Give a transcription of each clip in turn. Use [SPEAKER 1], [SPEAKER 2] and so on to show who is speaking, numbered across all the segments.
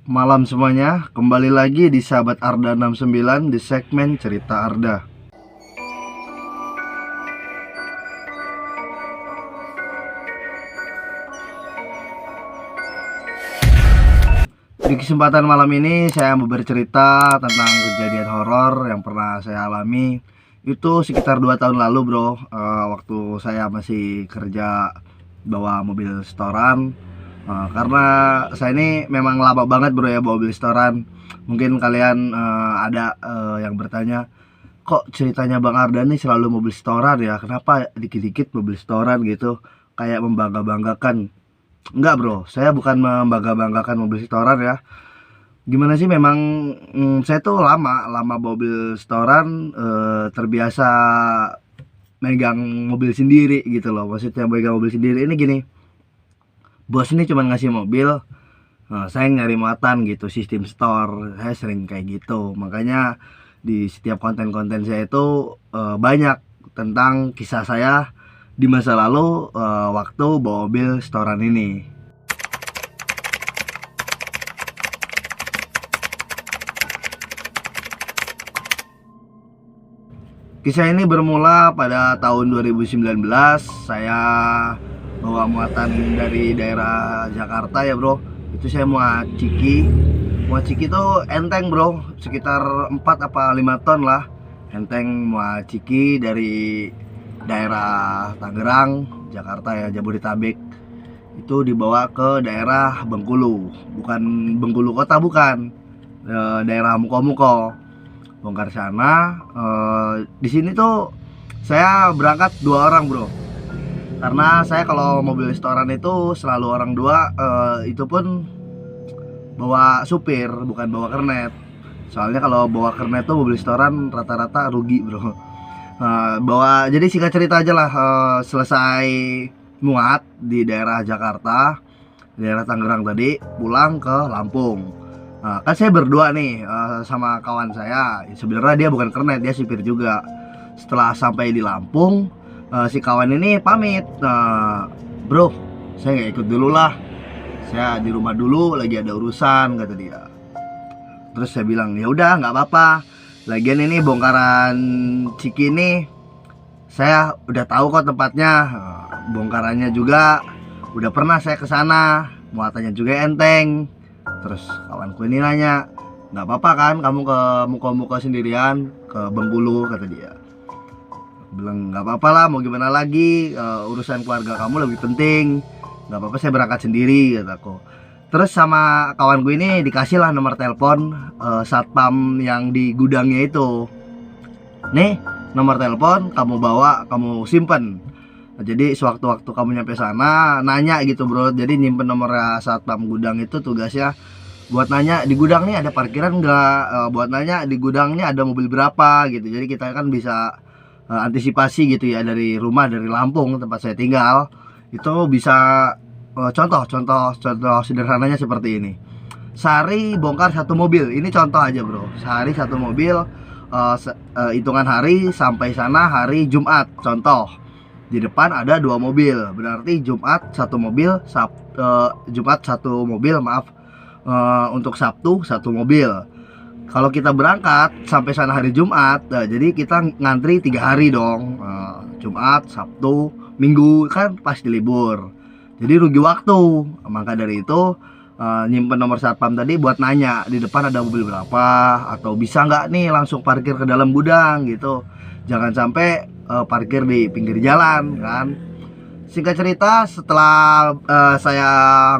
[SPEAKER 1] Malam semuanya, kembali lagi di Sahabat Arda 69 di segmen Cerita Arda. Di kesempatan malam ini saya mau bercerita tentang kejadian horor yang pernah saya alami. Itu sekitar 2 tahun lalu bro. Waktu saya masih kerja bawa mobil setoran. Karena saya ini memang lama banget bro ya bawa mobil setoran. Mungkin kalian ada yang bertanya, kok ceritanya Bang Arda nih selalu mobil setoran ya, kenapa dikit-dikit mobil setoran gitu, kayak membangga-banggakan. Enggak bro, saya bukan membangga-banggakan mobil setoran ya. Gimana sih, memang saya tuh lama mobil setoran, terbiasa megang mobil sendiri gitu loh. Maksudnya megang mobil sendiri ini gini, bos ini cuma ngasih mobil, saya nyari muatan gitu, sistem store. Saya sering kayak gitu, makanya di setiap konten-konten saya itu banyak tentang kisah saya di masa lalu, waktu bawa mobil setoran ini. Kisah ini bermula pada tahun 2019. Saya bawa muatan dari daerah Jakarta ya bro. Itu saya muat Ciki. Muat Ciki tuh enteng bro, sekitar 4 apa 5 ton lah. Enteng muat Ciki dari daerah Tangerang, Jakarta ya, Jabodetabek. Itu dibawa ke daerah Bengkulu. Bukan Bengkulu kota, bukan. Daerah Muko-Muko. Bongkar sana. Di sini tuh saya berangkat 2 orang bro, karena saya kalau mobil setoran itu selalu orang 2. Itu pun bawa supir, bukan bawa kernet. Soalnya kalau bawa kernet tuh mobil setoran rata-rata rugi bro. Jadi singkat cerita aja lah, selesai muat di daerah Jakarta, daerah Tangerang tadi, pulang ke Lampung. Kan saya berdua nih sama kawan saya. Sebenarnya dia bukan kernet, dia supir juga. Setelah sampai di Lampung, si kawan ini pamit, bro, saya nggak ikut dulu lah, saya di rumah dulu, lagi ada urusan, kata dia. Terus saya bilang ya udah nggak apa-apa, lagian ini bongkaran Ciki ini saya udah tahu kok tempatnya. Bongkarannya juga udah pernah saya kesana, muatannya juga enteng. Terus kawanku ini nanya, nggak apa-apa kan kamu ke Muko-Muko sendirian ke Bengkulu, kata dia. Bilang nggak apa-apa lah, mau gimana lagi, urusan keluarga kamu lebih penting. Nggak apa-apa, saya berangkat sendiri, kataku. Terus sama kawanku ini dikasih lah nomor telepon satpam yang di gudangnya itu. Nih nomor telepon, kamu bawa, kamu simpen. Jadi sewaktu-waktu kamu nyampe sana nanya gitu bro. Jadi nyimpen nomor satpam gudang itu, tugasnya buat nanya di gudang nih ada parkiran enggak, buat nanya di gudangnya ada mobil berapa gitu. Jadi kita kan bisa antisipasi gitu ya, dari rumah, dari Lampung tempat saya tinggal. Itu bisa contoh sederhananya seperti ini. Sehari bongkar 1 mobil. Ini contoh aja bro. Sehari 1 mobil, hitungan hari sampai sana hari Jumat. Contoh, di depan ada 2 mobil, berarti Jumat 1 mobil, Jumat 1 mobil, maaf, untuk Sabtu 1 mobil. Kalau kita berangkat sampai sana hari Jumat, jadi kita ngantri 3 hari dong, Jumat, Sabtu, Minggu kan pasti libur, jadi rugi waktu. Maka dari itu nyimpen nomor satpam tadi buat nanya di depan ada mobil berapa, atau bisa nggak nih langsung parkir ke dalam gudang gitu. Jangan sampai parkir di pinggir jalan kan. Singkat cerita, setelah saya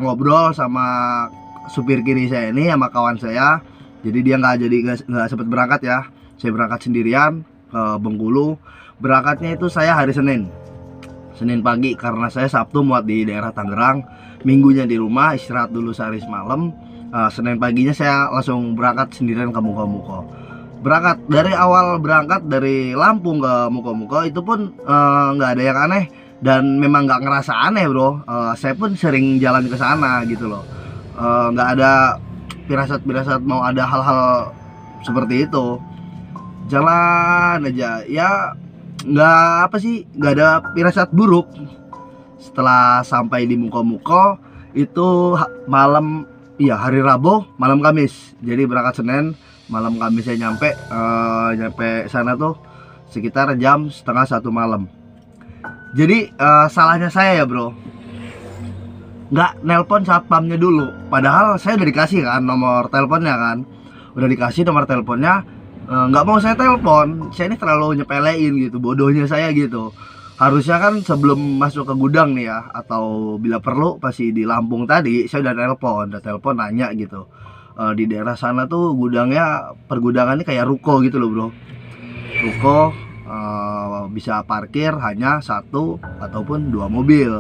[SPEAKER 1] ngobrol sama supir kiri saya ini, sama kawan saya, jadi dia nggak sempat berangkat ya. Saya berangkat sendirian ke Bengkulu. Berangkatnya itu saya hari Senin pagi, karena saya Sabtu muat di daerah Tangerang, Minggunya di rumah istirahat dulu sehari semalam. Senin paginya saya langsung berangkat sendirian ke Muko-Muko. Berangkat dari awal, berangkat dari Lampung ke Muko-Muko itu pun nggak ada yang aneh, dan memang nggak ngerasa aneh bro. Saya pun sering jalan ke sana gitu loh. Nggak ada pirasat mau ada hal-hal seperti itu. Jalan aja ya, nggak ada pirasat buruk. Setelah sampai di Muko-Muko itu malam Iya, hari Rabu malam Kamis. Jadi berangkat Senin, malam Kamis saya nyampe sana tuh sekitar jam setengah 1 malam. Jadi salahnya saya ya bro, nggak nelpon satpamnya dulu. Padahal saya udah dikasih kan nomor teleponnya kan, udah dikasih nomor teleponnya. Nggak mau saya telepon, saya ini terlalu nyepelein gitu, bodohnya saya gitu. Harusnya kan sebelum masuk ke gudang nih ya, atau bila perlu pasti di Lampung tadi saya udah telepon nanya gitu. Di daerah sana tuh gudangnya, pergudangannya kayak ruko gitu loh bro. Ruko bisa parkir hanya 1 ataupun 2 mobil.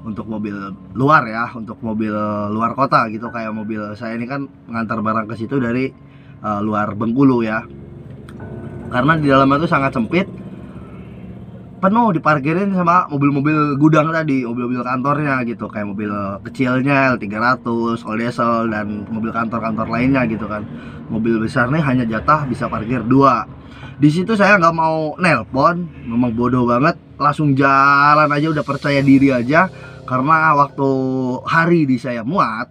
[SPEAKER 1] Untuk mobil luar ya, untuk mobil luar kota gitu. Kayak mobil saya ini kan mengantar barang ke situ dari luar Bengkulu ya. Karena di dalamnya tuh sangat sempit, penuh diparkirin sama mobil-mobil gudang tadi, mobil-mobil kantornya gitu, kayak mobil kecilnya L300, All Diesel, dan mobil kantor-kantor lainnya gitu kan. Mobil besarnya hanya jatah bisa parkir 2. Di situ saya nggak mau nelpon, memang bodoh banget, langsung jalan aja, udah percaya diri aja. Karena waktu hari di saya muat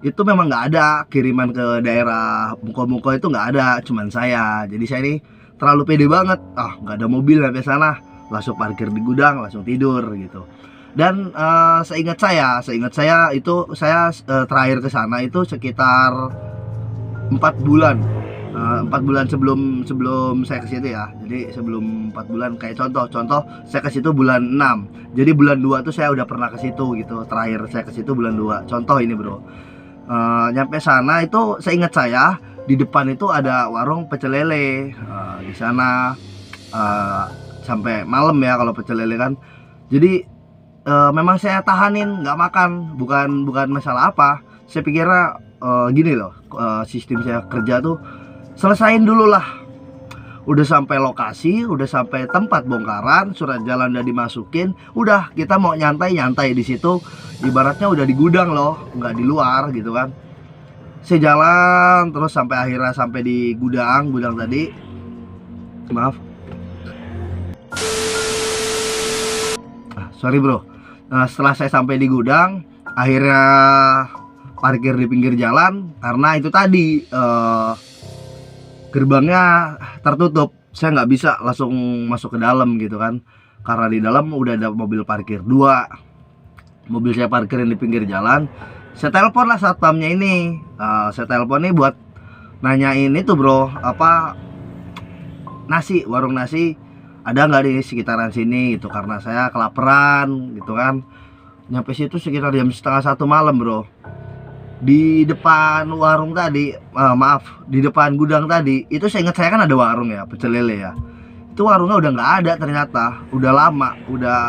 [SPEAKER 1] itu memang nggak ada kiriman ke daerah Muko-Muko, itu nggak ada, cuman saya. Jadi saya ini terlalu pede banget, nggak ada mobil sampai sana, langsung parkir di gudang, langsung tidur gitu. Dan seingat saya itu saya terakhir ke sana itu sekitar 4 bulan. 4 bulan sebelum saya ke situ ya. Jadi sebelum 4 bulan, kayak contoh saya ke situ bulan 6. Jadi bulan 2 tuh saya udah pernah ke situ gitu. Terakhir saya ke situ bulan 2. Contoh ini, bro. Nyampe sana itu seingat saya di depan itu ada warung pecel lele. Di sana sampai malam ya kalau pecel lele kan. Jadi memang saya tahanin nggak makan, bukan masalah apa. Saya pikirnya gini loh, sistem saya kerja tuh selesain dulu lah. Udah sampai lokasi, udah sampai tempat bongkaran, surat jalan udah dimasukin, udah kita mau nyantai di situ. Ibaratnya udah di gudang loh, nggak di luar gitu kan. Saya jalan terus sampai akhirnya sampai di gudang tadi. Maaf. Sorry bro. Nah, setelah saya sampai di gudang, akhirnya parkir di pinggir jalan karena itu tadi gerbangnya tertutup. Saya nggak bisa langsung masuk ke dalam gitu kan, karena di dalam udah ada mobil parkir 2. Mobil saya parkirin di pinggir jalan. Saya telepon lah satpamnya ini. Saya telepon nih buat nanyain itu bro, apa nasi, warung nasi ada nggak di sekitaran sini gitu, karena saya kelaparan gitu kan. Nyampe situ sekitar jam setengah 1 malam bro. Di depan warung tadi, di depan gudang tadi itu saya ingat, saya kan ada warung ya, pecel lele ya. Itu warungnya udah nggak ada ternyata, udah lama, udah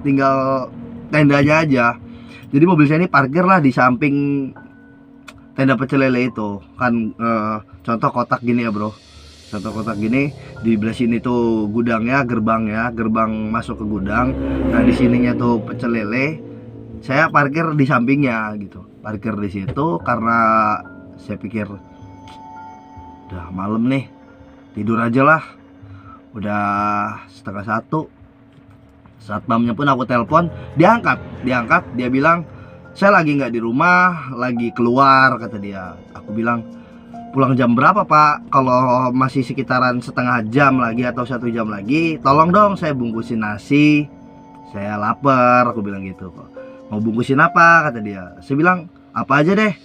[SPEAKER 1] tinggal tendanya aja. Jadi mobil saya ini parkir lah di samping tenda pecel lele itu kan. Contoh kotak gini ya bro, contoh kotak gini, di belah sini tuh gudangnya, gerbang masuk ke gudang. Nah di sininya tuh pecel lele. Saya parkir di sampingnya gitu, parkir di situ karena saya pikir udah malam nih, tidur aja lah. Udah setengah 1. Satpamnya pun aku telepon, diangkat, dia bilang saya lagi nggak di rumah, lagi keluar kata dia. Aku bilang pulang jam berapa pak? Kalau masih sekitaran setengah jam lagi atau 1 jam lagi, tolong dong saya bungkusin nasi, saya lapar, aku bilang gitu kok. Mau bungkusin apa kata dia. Saya bilang apa aja deh,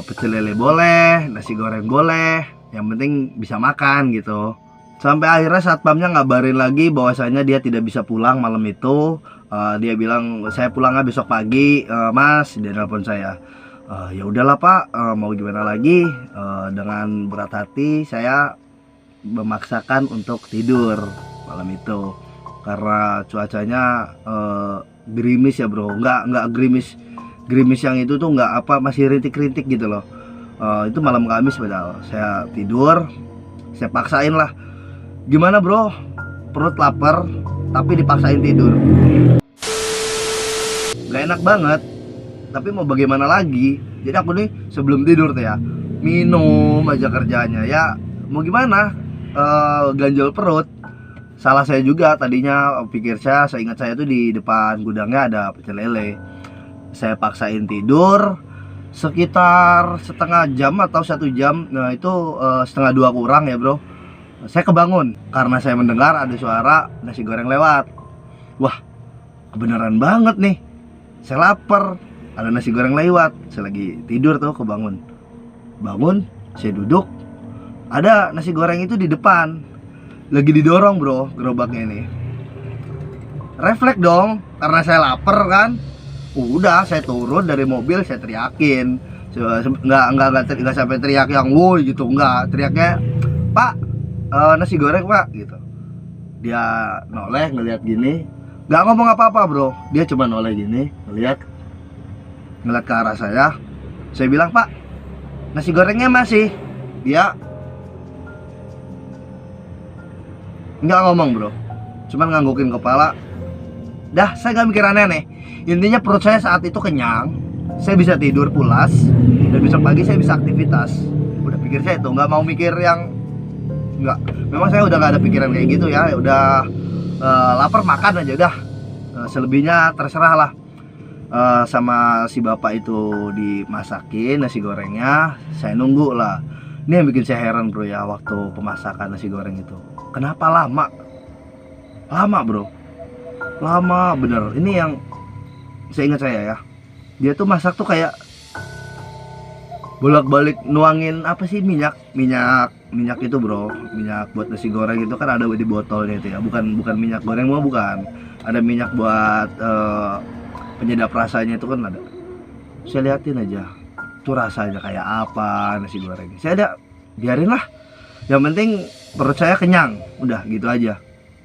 [SPEAKER 1] pecel lele boleh, nasi goreng boleh, yang penting bisa makan gitu. Sampai akhirnya satpamnya ngabarin lagi bahwasanya dia tidak bisa pulang malam itu. Dia bilang saya pulangnya besok pagi mas. Dia nelpon saya. Ya udahlah pak, mau gimana lagi. Dengan berat hati saya memaksakan untuk tidur malam itu karena cuacanya gerimis ya bro. Nggak gerimis yang itu tuh nggak apa, masih rintik-rintik gitu loh. Itu malam Kamis padahal saya tidur, saya paksain lah. Gimana bro, perut lapar tapi dipaksain tidur, gak enak banget. Tapi mau bagaimana lagi. Jadi aku nih sebelum tidur tuh ya minum aja kerjanya ya, mau gimana, ganjel perut. Salah saya juga tadinya, pikir saya ingat saya tuh di depan gudangnya ada pecel lele. Saya paksain tidur. sekitar setengah jam atau 1 jam. Nah itu setengah 2 kurang ya bro, saya kebangun karena saya mendengar ada suara nasi goreng lewat. Wah, kebenaran banget nih, saya lapar, ada nasi goreng lewat. Saya lagi tidur tuh, kebangun. Bangun, saya duduk, ada nasi goreng itu di depan, lagi didorong bro gerobaknya ini. Refleks dong, karena saya lapar kan. Udah, saya turun dari mobil, saya teriakin. Nggak sampai teriak yang woi gitu, nggak. Teriaknya, "Pak, nasi goreng pak," gitu. Dia noleh ngeliat gini, nggak ngomong apa-apa bro. Dia cuma noleh gini, ngeliat ke arah saya. Saya bilang, "Pak, nasi gorengnya masih." Dia nggak ngomong bro, cuman nganggukin kepala. Dah, saya nggak mikir aneh-aneh. Intinya perut saya saat itu kenyang, saya bisa tidur pulas, dan besok pagi saya bisa aktivitas. Udah pikir saya itu, nggak mau mikir yang nggak. Memang saya udah nggak ada pikiran kayak gitu ya. Udah lapar makan aja udah. Selebihnya terserah lah. Sama si bapak itu dimasakin nasi gorengnya, saya nunggu lah. Ini yang bikin saya heran bro ya, waktu pemasakan nasi goreng itu kenapa lama bro, lama bener. Ini yang saya ingat saya ya, dia tuh masak tuh kayak bolak-balik nuangin apa sih, minyak itu bro. Minyak buat nasi goreng itu kan ada di botolnya itu ya, bukan minyak goreng mah, bukan. Ada minyak buat penyedap rasanya itu kan ada. Saya liatin aja tuh rasanya kayak apa nasi goreng. Saya ada, biarin lah, yang penting perut saya kenyang, udah gitu aja.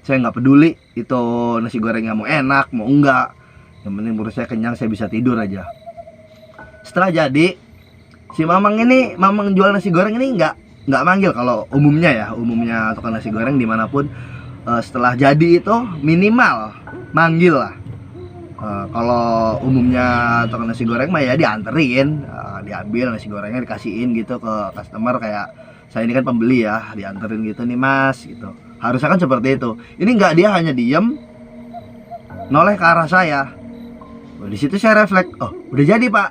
[SPEAKER 1] Saya nggak peduli itu nasi gorengnya mau enak mau enggak, yang penting perut saya kenyang, saya bisa tidur aja. Setelah jadi, si mamang jual nasi goreng ini nggak manggil. Kalau umumnya tukang nasi goreng dimanapun, setelah jadi itu minimal manggil lah. Kalau umumnya tukang nasi goreng mah ya dianterin, diambil nasi gorengnya dikasihin gitu ke customer. Kayak saya ini kan pembeli ya, dianterin gitu, "Nih mas," gitu. Harusnya kan seperti itu. Ini enggak, dia hanya diem noleh ke arah saya. Di situ saya refleks, oh udah jadi pak.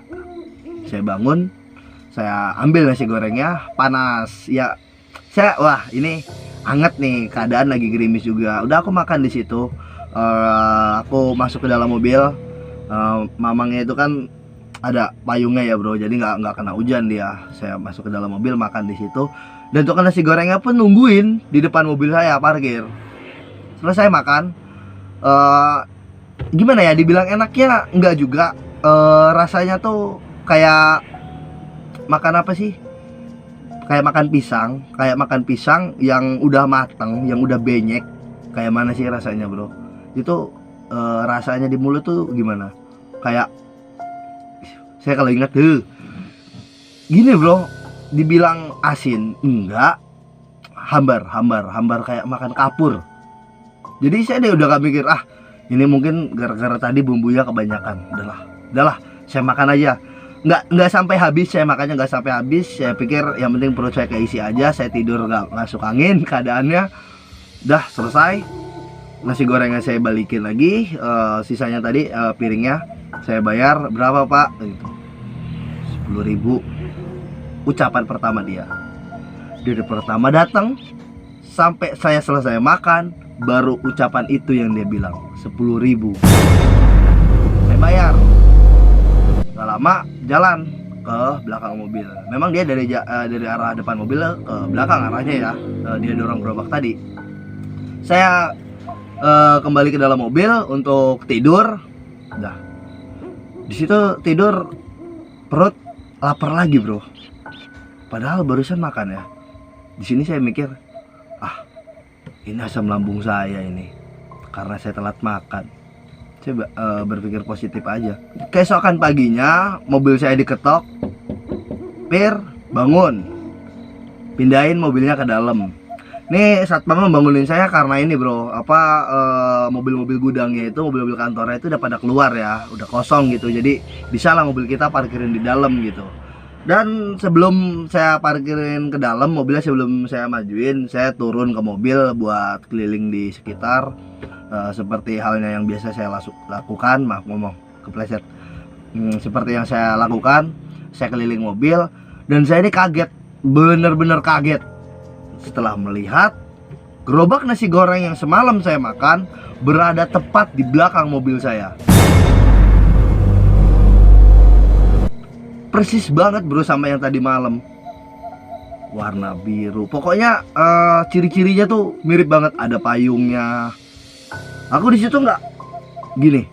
[SPEAKER 1] Saya bangun, saya ambil nasi gorengnya, panas ya. Wah ini anget nih, keadaan lagi gerimis juga. Udah aku makan di situ. Aku masuk ke dalam mobil. Mamangnya itu kan ada payungnya ya bro, jadi nggak kena hujan dia. Saya masuk ke dalam mobil, makan di situ, dan tukang nasi gorengnya pun nungguin di depan mobil saya parkir. Selesai makan, gimana ya, dibilang enaknya enggak juga. Rasanya tuh kayak makan apa sih, kayak makan pisang yang udah matang, yang udah benyek. Kayak mana sih rasanya bro itu? Rasanya di mulut tuh gimana, kayak saya kalau ingat gini bro, dibilang asin enggak, hambar kayak makan kapur. Jadi saya udah gak mikir, ini mungkin gara-gara tadi bumbunya kebanyakan. Udahlah, saya makan aja. Nggak sampai habis, saya makannya nggak sampai habis. Saya pikir yang penting perut saya keisi aja. Saya tidur nggak masuk angin keadaannya. Udah selesai, nasi gorengnya saya balikin lagi, sisanya tadi piringnya saya bayar. Berapa pak? Gitu. 10.000. Ucapan pertama dia. Dari pertama datang sampai saya selesai makan, baru ucapan itu yang dia bilang, 10.000. Saya bayar. Gak lama jalan ke belakang mobil. Memang dia dari arah depan mobil ke belakang arahnya ya. Dia dorong gerobak tadi. Saya kembali ke dalam mobil untuk tidur. Udah. Di situ tidur, perut lapar lagi bro. Padahal barusan makan ya. Di sini saya mikir, ini asam lambung saya ini, karena saya telat makan. Saya berpikir positif aja. Keesokan paginya mobil saya diketok. Pir, bangun, pindahin mobilnya ke dalam. Nih satpam membangunin saya karena ini bro, mobil-mobil gudangnya itu, mobil-mobil kantornya itu udah pada keluar ya, udah kosong gitu. Jadi bisa lah mobil kita parkirin di dalam gitu. Dan sebelum saya parkirin ke dalam mobilnya, sebelum saya majuin, saya turun ke mobil buat keliling di sekitar, seperti halnya yang biasa saya lakukan. Maaf ngomong kepleset. Seperti yang saya lakukan, saya keliling mobil, dan saya ini kaget, bener-bener kaget setelah melihat gerobak nasi goreng yang semalam saya makan berada tepat di belakang mobil saya. Persis banget bro sama yang tadi malam. Warna biru. Pokoknya ciri-cirinya tuh mirip banget. Ada payungnya. Aku di situ nggak gini.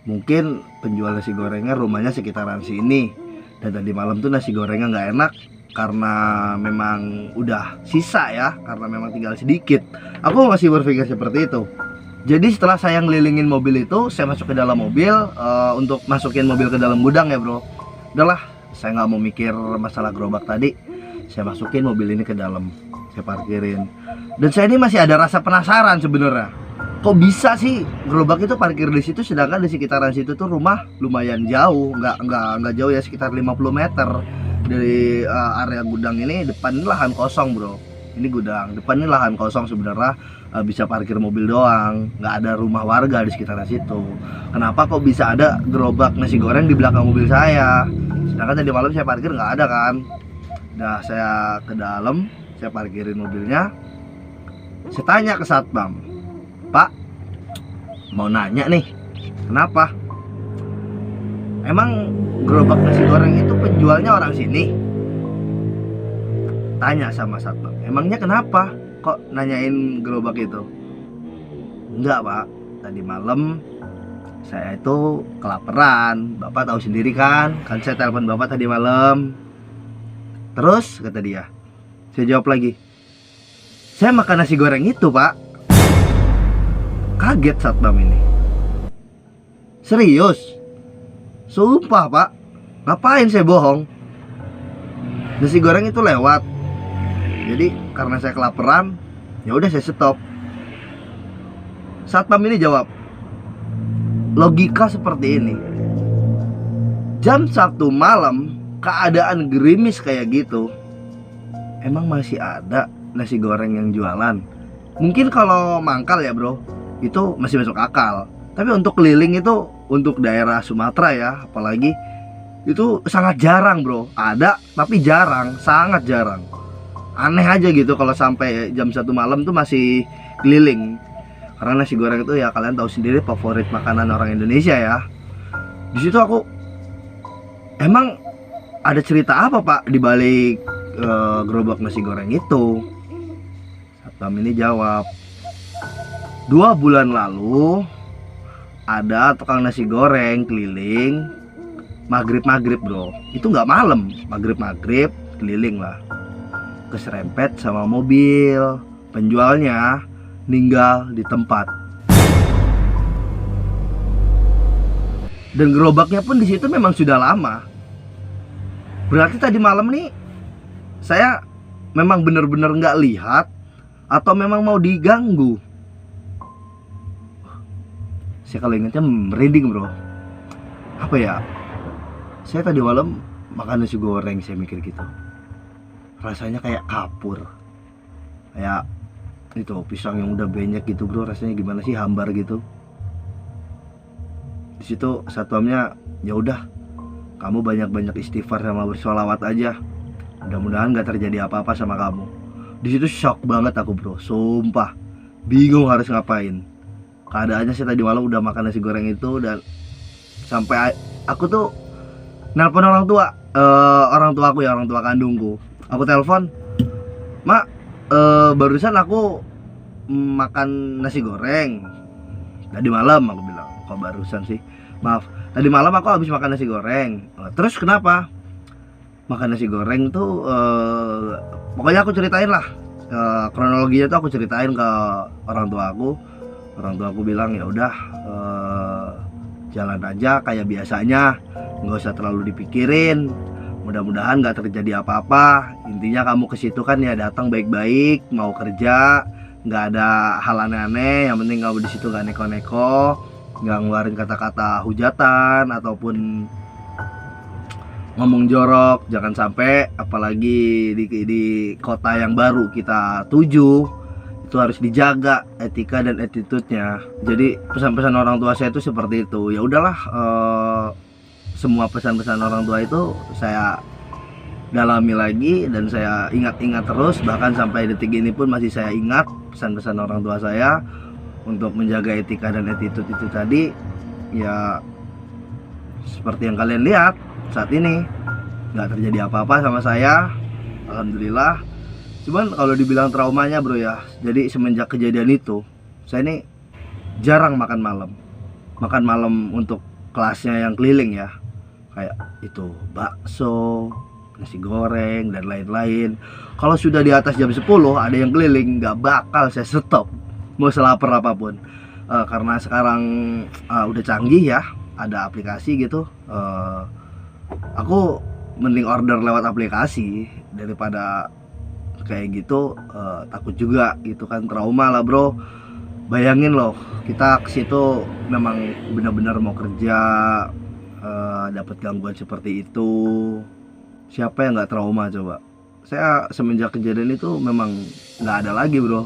[SPEAKER 1] Mungkin penjual nasi gorengnya rumahnya sekitaran sini. Dan tadi malam tuh nasi gorengnya nggak enak karena memang udah sisa ya. Karena memang tinggal sedikit. Aku masih berpikir seperti itu. Jadi setelah saya ngelilingin mobil itu, saya masuk ke dalam mobil untuk masukin mobil ke dalam gudang ya bro. Udahlah, saya nggak mau mikir masalah gerobak tadi. Saya masukin mobil ini ke dalam, saya parkirin. Dan saya ini masih ada rasa penasaran sebenarnya. Kok bisa sih gerobak itu parkir di situ, sedangkan di sekitaran situ tuh rumah lumayan jauh, nggak jauh ya, sekitar 50 meter dari area gudang ini. Depan ini lahan kosong bro. Ini gudang, depan ini lahan kosong sebenarnya, bisa parkir mobil doang, nggak ada rumah warga di sekitar situ. Kenapa kok bisa ada gerobak nasi goreng di belakang mobil saya? Sedangkan tadi malam saya parkir nggak ada kan. Nah saya ke dalam, saya parkirin mobilnya. Saya tanya ke satpam, Pak, mau nanya nih, kenapa? Emang gerobak nasi goreng itu penjualnya orang sini? Tanya sama satpam, emangnya kenapa kok nanyain gerobak itu? Enggak pak, tadi malam saya itu kelaparan. Bapak tahu sendiri kan saya telepon bapak tadi malam. Terus kata dia, saya jawab lagi, saya makan nasi goreng itu pak. Kaget satpam ini. Serius? Sumpah pak, ngapain saya bohong? Nasi goreng itu lewat. Jadi karena saya kelaparan, ya udah saya stop. Satpam ini jawab, logika seperti ini. Jam Sabtu malam, keadaan gerimis kayak gitu, emang masih ada nasi goreng yang jualan? Mungkin kalau mangkal ya bro, itu masih masuk akal. Tapi untuk keliling itu, untuk daerah Sumatera ya apalagi, itu sangat jarang bro. Ada tapi jarang, sangat jarang. Aneh aja gitu kalau sampai jam 1 malam tuh masih keliling. Karena nasi goreng itu ya kalian tahu sendiri favorit makanan orang Indonesia ya. Di situ aku, emang ada cerita apa pak di balik gerobak nasi goreng itu? Satpam ini jawab, 2 bulan lalu ada tukang nasi goreng keliling maghrib bro. Itu nggak malam, maghrib keliling lah, keserempet sama mobil. Penjualnya meninggal di tempat. Dan gerobaknya pun di situ memang sudah lama. Berarti tadi malam nih saya memang benar-benar nggak lihat atau memang mau diganggu. Saya kalau ingatnya merinding bro. Apa ya? Saya tadi malam makan nasi goreng, saya mikir gitu. Rasanya kayak kapur, kayak itu pisang yang udah banyak gitu bro. Rasanya gimana sih, hambar gitu. Di situ satpamnya, ya udah, kamu banyak-banyak istighfar sama bersolawat aja, mudah-mudahan gak terjadi apa-apa sama kamu. Di situ shock banget aku bro, sumpah bingung harus ngapain. Keadaannya saya tadi malam udah makan nasi goreng itu, dan sampai aku tuh nelpon orang tua, orang tuaku ya, orang tua kandungku. Aku telepon, Mak, barusan aku makan nasi goreng tadi malam. Aku bilang, kok barusan sih, maaf, tadi malam aku habis makan nasi goreng. Terus kenapa? Makan nasi goreng tuh pokoknya aku ceritain lah, kronologinya tuh aku ceritain ke orang tua aku. Orang tua aku bilang, ya udah, jalan aja kayak biasanya, nggak usah terlalu dipikirin, mudah-mudahan nggak terjadi apa-apa. Intinya kamu ke situ kan ya datang baik-baik, mau kerja, nggak ada hal aneh-aneh. Yang penting kamu di situ nggak neko-neko, nggak ngeluarin kata-kata hujatan ataupun ngomong jorok, jangan sampai. Apalagi di kota yang baru kita tuju, itu harus dijaga etika dan attitude-nya. Jadi pesan-pesan orang tua saya itu seperti itu. Ya udahlah, semua pesan-pesan orang tua itu saya dalami lagi dan saya ingat-ingat terus, bahkan sampai detik ini pun masih saya ingat pesan-pesan orang tua saya untuk menjaga etika dan attitude itu tadi. Ya seperti yang kalian lihat saat ini, nggak terjadi apa-apa sama saya, alhamdulillah. Cuman kalau dibilang traumanya bro ya, jadi semenjak kejadian itu saya ini jarang makan malam untuk kelasnya yang keliling ya, kayak itu bakso, nasi goreng dan lain-lain. Kalau sudah di atas jam 10 ada yang keliling, nggak bakal saya stop mau selapar apapun. Karena sekarang udah canggih ya, ada aplikasi gitu. Aku mending order lewat aplikasi daripada kayak gitu. Takut juga gitu kan, trauma lah bro. Bayangin loh, kita ke situ memang benar-benar mau kerja, dapat gangguan seperti itu. Siapa yang nggak trauma coba? Saya semenjak kejadian itu memang nggak ada lagi bro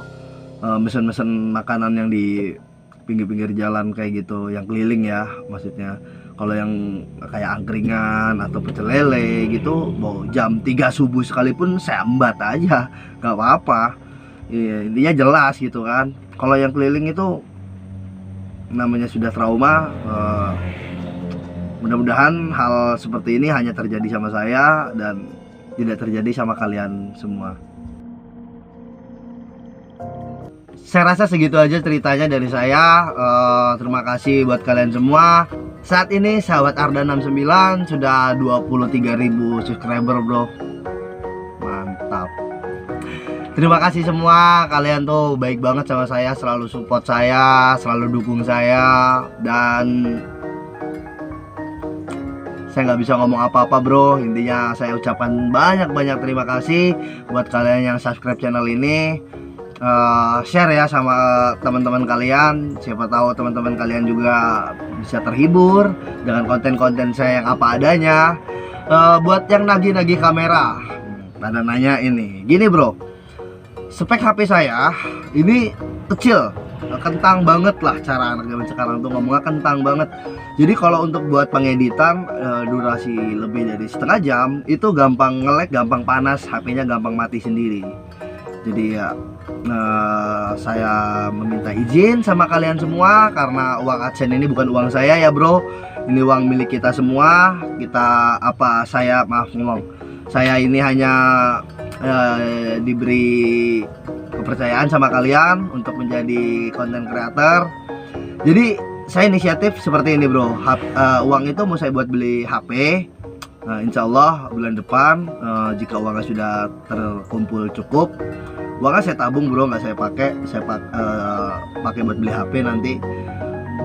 [SPEAKER 1] mesen-mesen makanan yang di pinggir-pinggir jalan kayak gitu, yang keliling ya maksudnya. Kalau yang kayak angkringan atau pecel lele gitu, mau jam 3 subuh sekalipun saya embat aja, nggak apa-apa. Intinya jelas gitu kan. Kalau yang keliling itu namanya sudah trauma. Mudah-mudahan hal seperti ini hanya terjadi sama saya dan tidak terjadi sama kalian semua. Saya rasa segitu aja ceritanya dari saya. Terima kasih buat kalian semua. Saat ini sahabat Ardan 69 sudah 23.000 subscriber bro. Mantap. Terima kasih semua, kalian tuh baik banget sama saya, selalu support saya, selalu dukung saya. Dan saya nggak bisa ngomong apa-apa bro. Intinya saya ucapkan banyak-banyak terima kasih buat kalian yang subscribe channel ini. Share ya sama teman-teman kalian. Siapa tahu teman-teman kalian juga bisa terhibur dengan konten-konten saya yang apa adanya. Buat yang nagih-nagih kamera, pada nanya ini, gini bro, spek HP saya ini kecil, kentang banget lah, cara anak zaman sekarang tuh ngomongnya kentang banget. Jadi kalau untuk buat pengeditan durasi lebih dari setengah jam itu gampang nge-lag, gampang panas, HP-nya gampang mati sendiri. Jadi ya saya meminta izin sama kalian semua, karena uang AdSense ini bukan uang saya ya bro, ini uang milik kita semua. Saya ini hanya diberi kepercayaan sama kalian untuk menjadi content creator. Jadi saya inisiatif seperti ini bro. Uang itu mau saya buat beli HP. Insya Allah bulan depan, jika uangnya sudah terkumpul cukup, uangnya saya tabung bro, nggak saya pakai. Saya pakai buat beli HP nanti,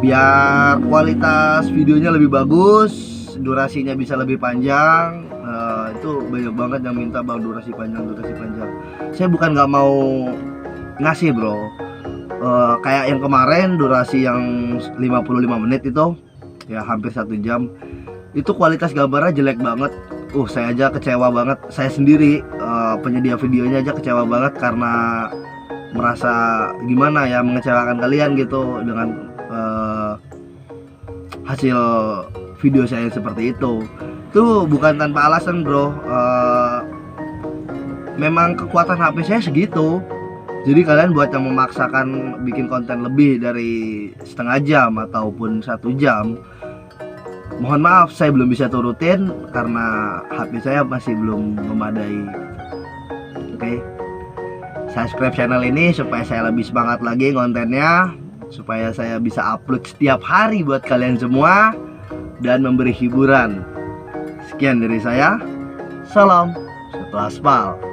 [SPEAKER 1] biar kualitas videonya lebih bagus, durasinya bisa lebih panjang. Itu banyak banget yang minta bang durasi panjang. Saya bukan nggak mau ngasih bro. Kayak yang kemarin durasi yang 55 menit itu ya hampir 1 jam, itu kualitas gambarnya jelek banget. Saya aja kecewa banget. Saya sendiri penyedia videonya aja kecewa banget, karena merasa gimana ya, mengecewakan kalian gitu dengan hasil video saya seperti itu. Itu bukan tanpa alasan bro. Memang kekuatan HP saya segitu. Jadi kalian buat yang memaksakan bikin konten lebih dari setengah jam ataupun 1 jam, mohon maaf saya belum bisa turutin karena HP saya masih belum memadai. Oke. Subscribe channel ini supaya saya lebih semangat lagi kontennya, supaya saya bisa upload setiap hari buat kalian semua dan memberi hiburan. Sekian dari saya. Salam satu aspal.